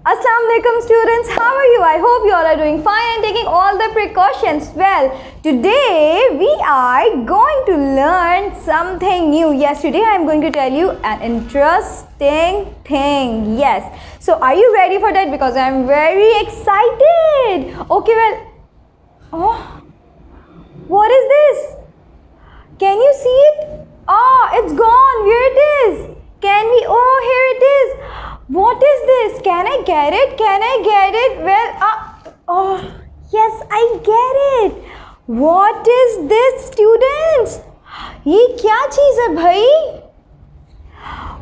Assalamualaikum students, how are you? I hope you all are doing fine and taking all the precautions. Well, today we are going to learn something new. Yes, today I am going to tell you an interesting thing. Yes, so are you ready for that? Because I am very excited. Okay, well, oh, what is this? Can you see it? Oh, it's gone. Where it is? Can we? Oh, here it is. What is this? Can I get it? Can I get it? Well, oh, yes, I get it. What is this, students? ये क्या चीज़ है भाई?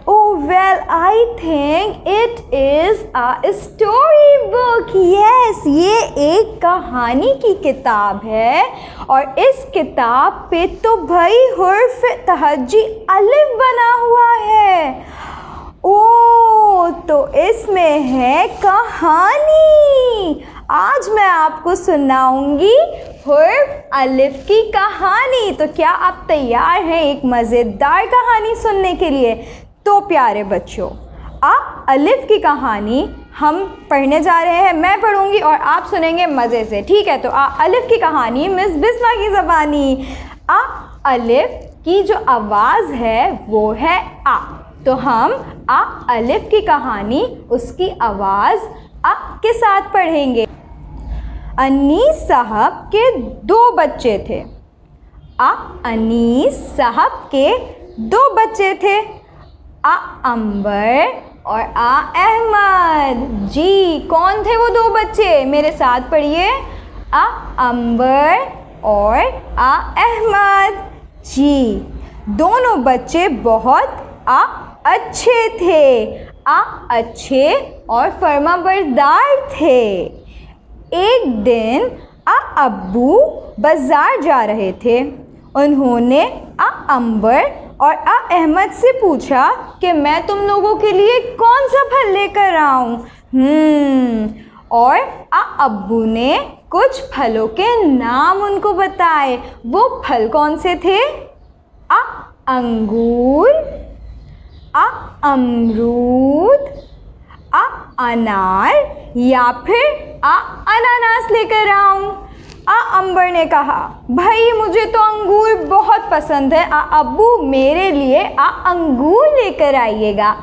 Oh, well, I think it is a storybook. Yes, ये एक कहानी की किताब है और इस किताब पे तो भाई हुर्फ तहज्जी अलिफ बना हुआ है। ओह, तो इसमें है कहानी। आज मैं आपको सुनाऊंगी हुर्फ अलिफ की कहानी। तो क्या आप तैयार हैं एक मज़ेदार कहानी सुनने के लिए? तो प्यारे बच्चों, अलिफ की कहानी हम पढ़ने जा रहे हैं। मैं पढ़ूंगी और आप सुनेंगे मज़े से, ठीक है? तो अलिफ की कहानी मिस बिस्मा की ज़बानी। अलिफ की जो आवाज़ है वो है आ। तो हम अलिफ की कहानी उसकी आवाज़ के साथ पढ़ेंगे। अनीस साहब के 2 बच्चे थे। अनीस साहब के 2 बच्चे थे, अंबर और अहमद। जी, कौन थे वो 2 बच्चे? मेरे साथ पढ़िए, अंबर और अहमद। जी, दोनों बच्चे बहुत अच्छे थे, अच्छे और फर्माबरदार थे। एक दिन अब्बू बाज़ार जा रहे थे। उन्होंने अंबर और अहमद से पूछा कि मैं तुम लोगों के लिए कौन सा फल लेकर आऊं? और अब्बू ने कुछ फलों के नाम उनको बताए। वो फल कौन से थे? अंगूर, अमरूद, अनार या फिर अनानास लेकर आऊं? अंबर ने कहा, भाई मुझे तो अंगूर बहुत पसंद है, अब्बू मेरे लिए अंगूर लेकर आइएगा।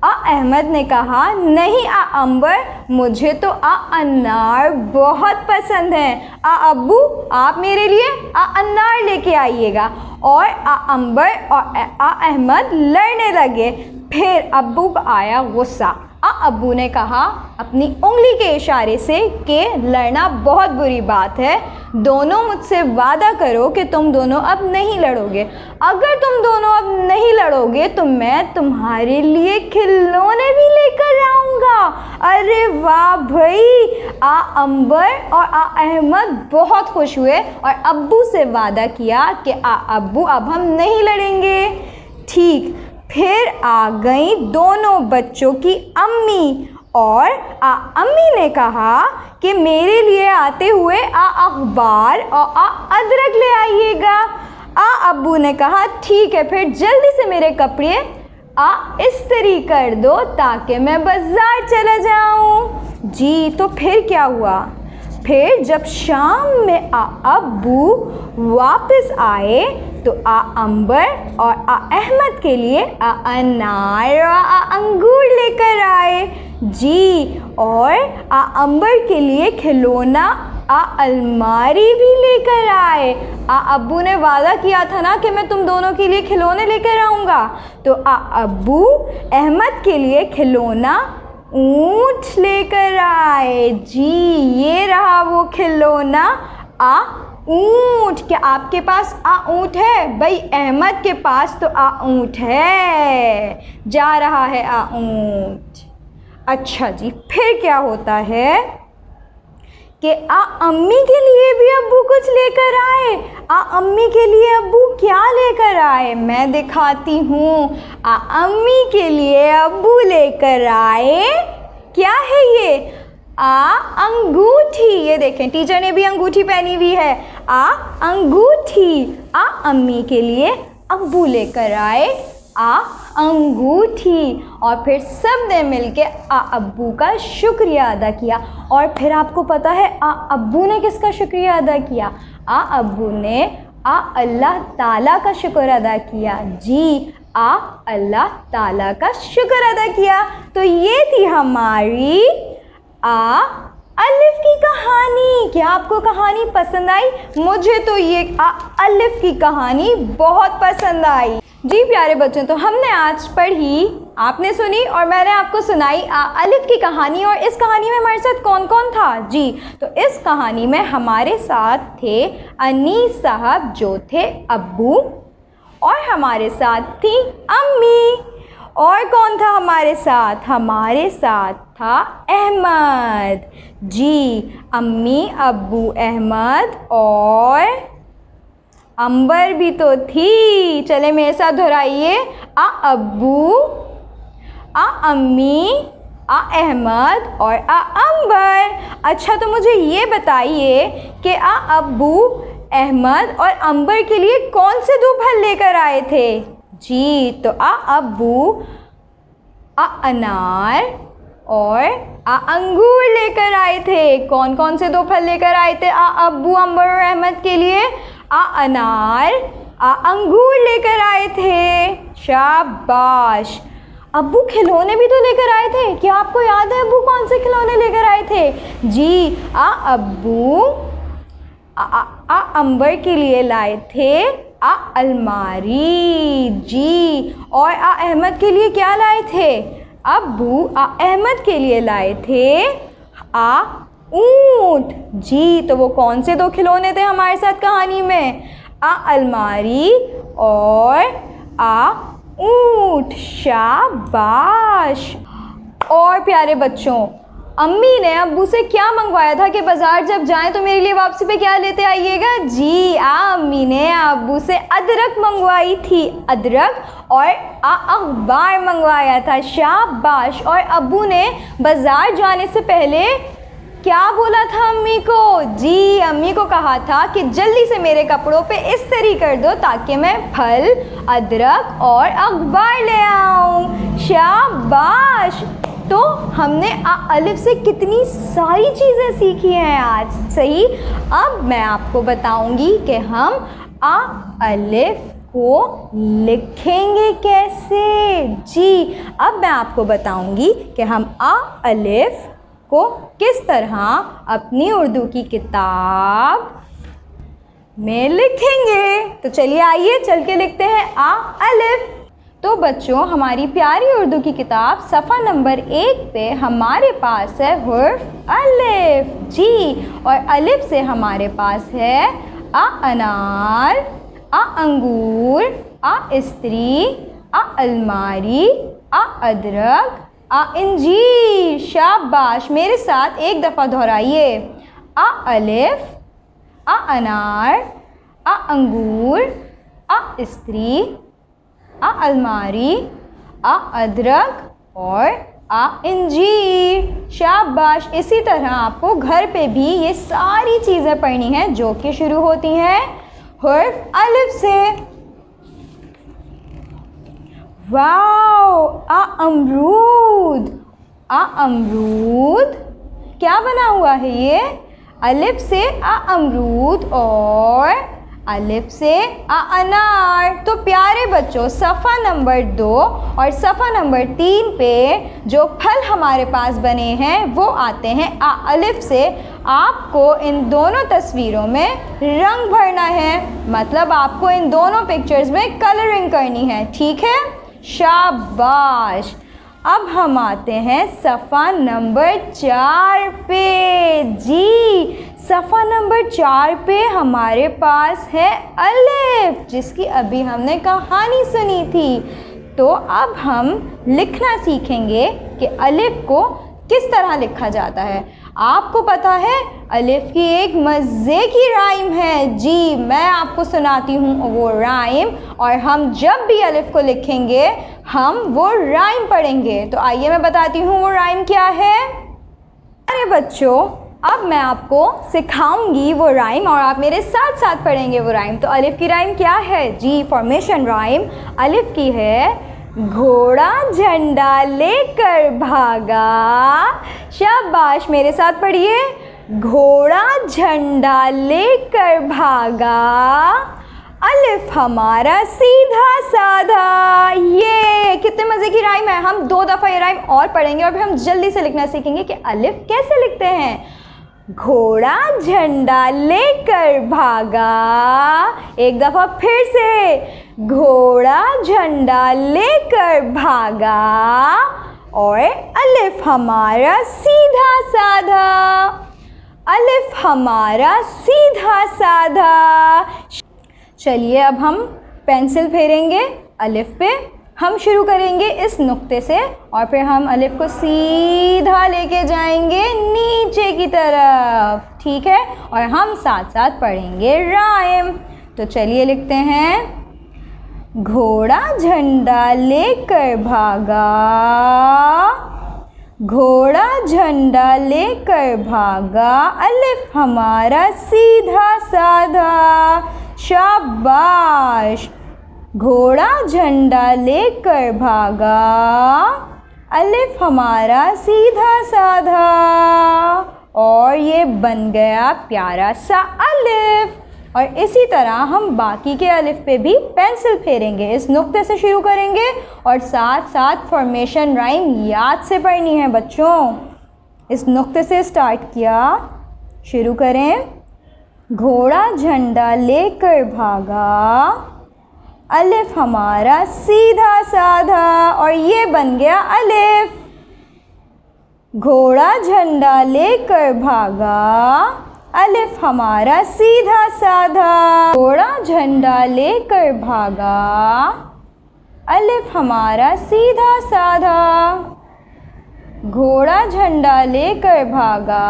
अहमद ने कहा, नहीं अंबर, मुझे तो अनार बहुत पसंद है, अब्बू आप मेरे लिए अनार लेके आइएगा। और अंबर और अहमद लड़ने लगे। फिर अब्बू को आया गुस्सा। अब्बू ने कहा अपनी उंगली के इशारे से कि लड़ना बहुत बुरी बात है, दोनों मुझसे वादा करो कि तुम दोनों अब नहीं लड़ोगे। अगर तुम दोनों अब नहीं लड़ोगे तो मैं तुम्हारे लिए खिलौने भी लेकर आऊँगा। अरे वाह भाई! अंबर और अहमद बहुत खुश हुए और अब्बू से वादा किया कि अब्बू अब हम नहीं लड़ेंगे। ठीक, फिर आ गई दोनों बच्चों की अम्मी और अम्मी ने कहा कि मेरे लिए आते हुए अखबार और अदरक ले आइएगा। अब्बू ने कहा ठीक है, फिर जल्दी से मेरे कपड़े इस्त्री कर दो ताकि मैं बाज़ार चला जाऊं। जी, तो फिर क्या हुआ? फिर जब शाम में अब्बू वापस आए तो अंबर और अहमद के लिए अनार और अंगूर लेकर आए। जी, और अंबर के लिए खिलौना अलमारी भी लेकर आए। अब्बू ने वादा किया था ना कि मैं तुम दोनों के लिए खिलौने लेकर आऊँगा। तो अब्बू अहमद के लिए खिलौना ऊँट लेकर आए। जी, ये रहा वो खिलौना ऊँट। क्या आपके पास ऊँट है? भाई अहमद के पास तो ऊँट है, जा रहा है ऊँट। अच्छा जी, फिर क्या होता है कि अम्मी के लिए भी अब्बू कुछ लेकर आए। अम्मी के लिए अब्बू क्या लेकर आए? मैं दिखाती हूँ। अम्मी के लिए अब्बू लेकर आए, क्या है ये? अंगूठी। ये देखें, टीचर ने भी अंगूठी पहनी हुई है। अंगूठी। अम्मी के लिए अब्बू लेकर आए अंगूठी। और फिर सब ने मिलके आ अब्बू का शुक्रिया अदा किया। और फिर आपको पता है आ अब्बू ने किसका शुक्रिया अदा किया? आ अब्बू ने अल्लाह ताला का शुक्र अदा किया। जी, अल्लाह ताला का शुक्र अदा किया। तो ये थी हमारी अलिफ की कहानी। क्या आपको कहानी पसंद आई? मुझे तो ये अलिफ की कहानी बहुत पसंद आई। जी प्यारे बच्चों, तो हमने आज पढ़ी, आपने सुनी और मैंने आपको सुनाई अलिफ की कहानी। और इस कहानी में हमारे साथ कौन कौन था? जी, तो इस कहानी में हमारे साथ थे अनीस साहब जो थे अब्बू, और हमारे साथ थी अम्मी। और कौन था हमारे साथ? हमारे साथ था अहमद। जी, अम्मी, अब्बू, अहमद और अंबर भी तो थी। चले मेरे साथ दोहराइए, अब्बू, अम्मी, अहमद और अंबर। अच्छा, तो मुझे ये बताइए कि अब्बू, अहमद और अंबर के लिए कौन से दो फल लेकर आए थे? जी, तो अब्बू अनार और अंगूर लेकर आए थे। कौन कौन से दो फल लेकर आए थे अब्बू, अंबर और अहमद के लिए? अनार, अंगूर लेकर आए थे। शाबाश। अब्बू खिलौने भी तो लेकर आए थे। क्या आपको याद है अब्बू कौन से खिलौने लेकर आए थे? जी, अब्बू अंबर के लिए लाए थे अलमारी। जी, और अहमद के लिए क्या लाए थे? अब्बू अहमद के लिए लाए थे ऊंट। जी, तो वो कौन से दो खिलौने थे हमारे साथ कहानी में? अलमारी और ऊंट। शाबाश। और प्यारे बच्चों, अम्मी ने अब्बू से क्या मंगवाया था कि बाज़ार जब जाएं तो मेरे लिए वापसी पे क्या लेते आइएगा? जी, अम्मी ने अब्बू से अदरक मंगवाई थी। अदरक और अखबार मंगवाया था। शाबाश। और अब्बू ने बाज़ार जाने से पहले क्या बोला था अम्मी को? जी, अम्मी को कहा था कि जल्दी से मेरे कपड़ों पे इस्त्री कर दो ताकि मैं फल, अदरक और अखबार ले आऊँ। शाबाश। तो हमने अलिफ से कितनी सारी चीज़ें सीखी हैं आज, सही। अब मैं आपको बताऊंगी कि हम अलिफ को लिखेंगे कैसे। जी, अब मैं आपको बताऊंगी कि हम अलिफ को किस तरह अपनी उर्दू की किताब में लिखेंगे। तो चलिए आइए चल के लिखते हैं अलिफ। तो बच्चों, हमारी प्यारी उर्दू की किताब सफ़ा नंबर 1 पे हमारे पास है हुर्फ अलिफ। जी, और अलिफ से हमारे पास है अनार, अंगूर, इस्त्री, अलमारी, अदरक, इंजीर। शाबाश। मेरे साथ एक दफ़ा दोहराइए, अलिफ, अनार, अंगूर, इस्त्री, अलमारी, अदरक और इंजीर। शाबाश। इसी तरह आपको घर पे भी ये सारी चीज़ें पढ़नी हैं जो कि शुरू होती हैं हुर्फ अलिफ से। वाओ, अमरूद। अमरूद क्या बना हुआ है ये? अलिफ से अमरूद और अलिफ से अनार। तो प्यारे बच्चों, सफ़ा नंबर 2 और सफ़ा नंबर 3 पे जो फल हमारे पास बने हैं वो आते हैं अलिफ से। आपको इन दोनों तस्वीरों में रंग भरना है, मतलब आपको इन दोनों पिक्चर्स में कलरिंग करनी है, ठीक है? शाबाश। अब हम आते हैं सफ़ा नंबर 4 पे। जी, सफ़ा नंबर 4 पे हमारे पास है अलिफ, जिसकी अभी हमने कहानी सुनी थी। तो अब हम लिखना सीखेंगे कि अलिफ को किस तरह लिखा जाता है। आपको पता है अलिफ की एक मज़े की राइम है। जी, मैं आपको सुनाती हूँ वो राइम, और हम जब भी अलिफ को लिखेंगे हम वो राइम पढ़ेंगे। तो आइए मैं बताती हूँ वो राइम क्या है। अरे बच्चों, अब मैं आपको सिखाऊंगी वो राइम और आप मेरे साथ साथ पढ़ेंगे वो राइम। तो अलिफ की राइम क्या है? जी, फॉर्मेशन राइम अलिफ की है, घोड़ा झंडा लेकर भागा। शाबाश, मेरे साथ पढ़िए। घोड़ा झंडा लेकर भागा, अलिफ हमारा सीधा साधा। ये कितने मज़े की राइम है। हम 2 दफ़ा ये राइम और पढ़ेंगे और फिर हम जल्दी से लिखना सीखेंगे कि अलिफ कैसे लिखते हैं। घोड़ा झंडा लेकर भागा, एक दफ़ा फिर से। घोड़ा झंडा लेकर भागा और अलिफ हमारा सीधा साधा। अलिफ हमारा सीधा साधा। चलिए अब हम पेंसिल फेरेंगे अलिफ पे। हम शुरू करेंगे इस नुक्ते से और फिर हम अलिफ को सीधा लेके जाएंगे नीचे की तरफ, ठीक है। और हम साथ साथ पढ़ेंगे राइम। तो चलिए लिखते हैं। घोड़ा झंडा लेकर भागा, घोड़ा झंडा लेकर भागा, अलिफ हमारा सीधा साधा। शाबाश। घोड़ा झंडा लेकर भागा, अलिफ हमारा सीधा साधा। और ये बन गया प्यारा सा अलिफ। और इसी तरह हम बाकी के अलिफ पे भी पेंसिल फेरेंगे। इस नुक्ते से शुरू करेंगे और साथ साथ फॉर्मेशन राइम याद से पढ़नी है बच्चों। इस नुक्ते से स्टार्ट किया, शुरू करें। घोड़ा झंडा लेकर भागा, अलिफ हमारा सीधा साधा। और ये बन गया अलिफ। घोड़ा झंडा लेकर भागा, अलिफ हमारा सीधा साधा। घोड़ा झंडा लेकर भागा, अलिफ हमारा सीधा साधा। घोड़ा झंडा लेकर भागा,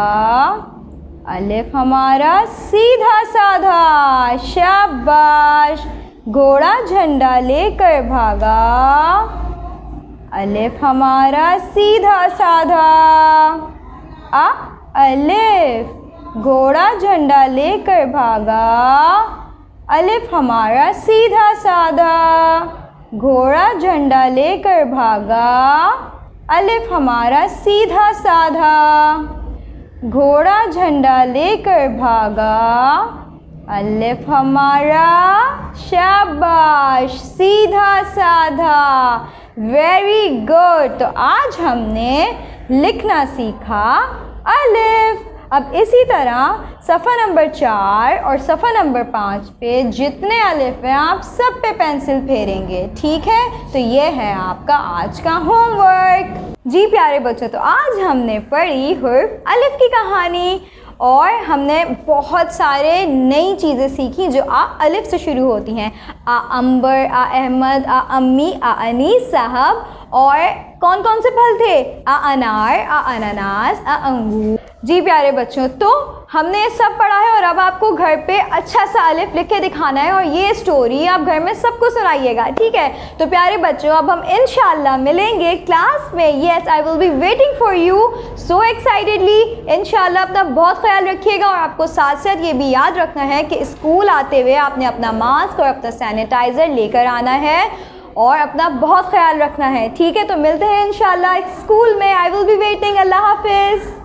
अलिफ हमारा सीधा साधा। शाबाश। घोड़ा झंडा लेकर भागा, अलिफ हमारा सीधा साधा। अलिफ। घोड़ा झंडा लेकर भागा, अलिफ हमारा सीधा साधा। घोड़ा झंडा लेकर भागा, अलिफ हमारा सीधा साधा। घोड़ा झंडा लेकर भागा, अलिफ हमारा, शाबाश, सीधा साधा। Very good. तो आज हमने लिखना सीखा अलिफ। अब इसी तरह सफ़ा नंबर 4 और सफ़ा नंबर 5 पे जितने अलिफ हैं आप सब पे पेंसिल फेरेंगे, ठीक है। तो ये है आपका आज का होमवर्क। जी प्यारे बच्चों, तो आज हमने पढ़ी हुर्फ अलिफ की कहानी और हमने बहुत सारे नई चीज़ें सीखी जो अलिफ से शुरू होती हैं। अंबर, अहमद, अम्मी, अनीस साहब। और कौन कौन से फल थे? अनार, अनानास, अंगूर। जी प्यारे बच्चों, तो हमने ये सब पढ़ा है और अब आपको घर पे अच्छा सा अलिफ लिख के दिखाना है और ये स्टोरी आप घर में सबको सुनाइएगा, ठीक है। तो प्यारे बच्चों, अब हम इंशाल्लाह मिलेंगे क्लास में। Yes, I will be waiting for you so excitedly. इंशाल्लाह अपना बहुत ख्याल रखिएगा और आपको साथ साथ ये भी याद रखना है कि स्कूल आते हुए आपने अपना मास्क और अपना सैनिटाइज़र लेकर आना है और अपना बहुत ख्याल रखना है, ठीक है। तो मिलते हैं इंशाल्लाह स्कूल में। I will be waiting. Allah हाफिज़।